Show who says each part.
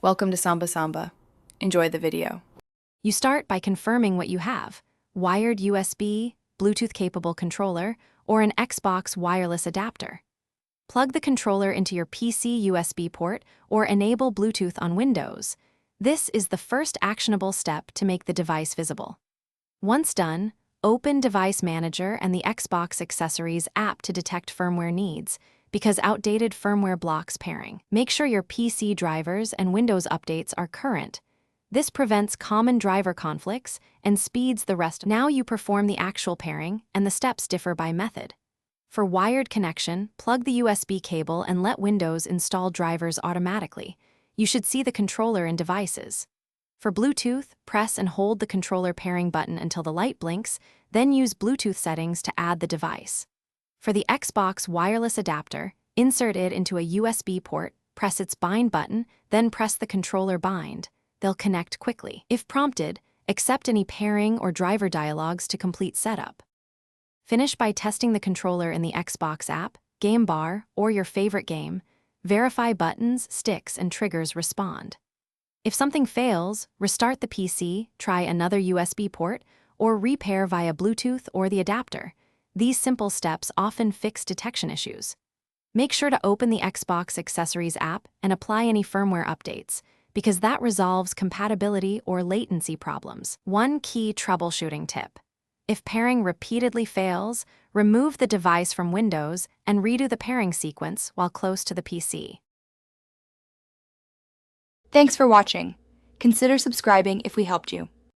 Speaker 1: Welcome to Samba Samba. Enjoy the video.
Speaker 2: You start by confirming what you have: wired USB, Bluetooth-capable controller, or an Xbox wireless adapter. Plug the controller into your PC USB port or enable Bluetooth on Windows. This is the first actionable step to make the device visible. Once done, open Device Manager and the Xbox Accessories app to detect firmware needs, because outdated firmware blocks pairing. Make sure your PC drivers and Windows updates are current. This prevents common driver conflicts and speeds the rest. Now you perform the actual pairing, and the steps differ by method. For wired connection, plug the USB cable and let Windows install drivers automatically. You should see the controller in Devices. For Bluetooth, press and hold the controller pairing button until the light blinks, then use Bluetooth settings to add the device. For the Xbox wireless adapter, insert it into a USB port, press its bind button, then press the controller bind. They'll connect quickly. If prompted, accept any pairing or driver dialogues to complete setup. Finish by testing the controller in the Xbox app, game bar, or your favorite game. Verify buttons, sticks, and triggers respond. If something fails, restart the PC, try another USB port, or repair via Bluetooth or the adapter. These simple steps often fix detection issues. Make sure to open the Xbox Accessories app and apply any firmware updates, because that resolves compatibility or latency problems. One key troubleshooting tip: if pairing repeatedly fails, remove the device from Windows and redo the pairing sequence while close to the PC.
Speaker 3: Thanks for watching. Consider subscribing if we helped you.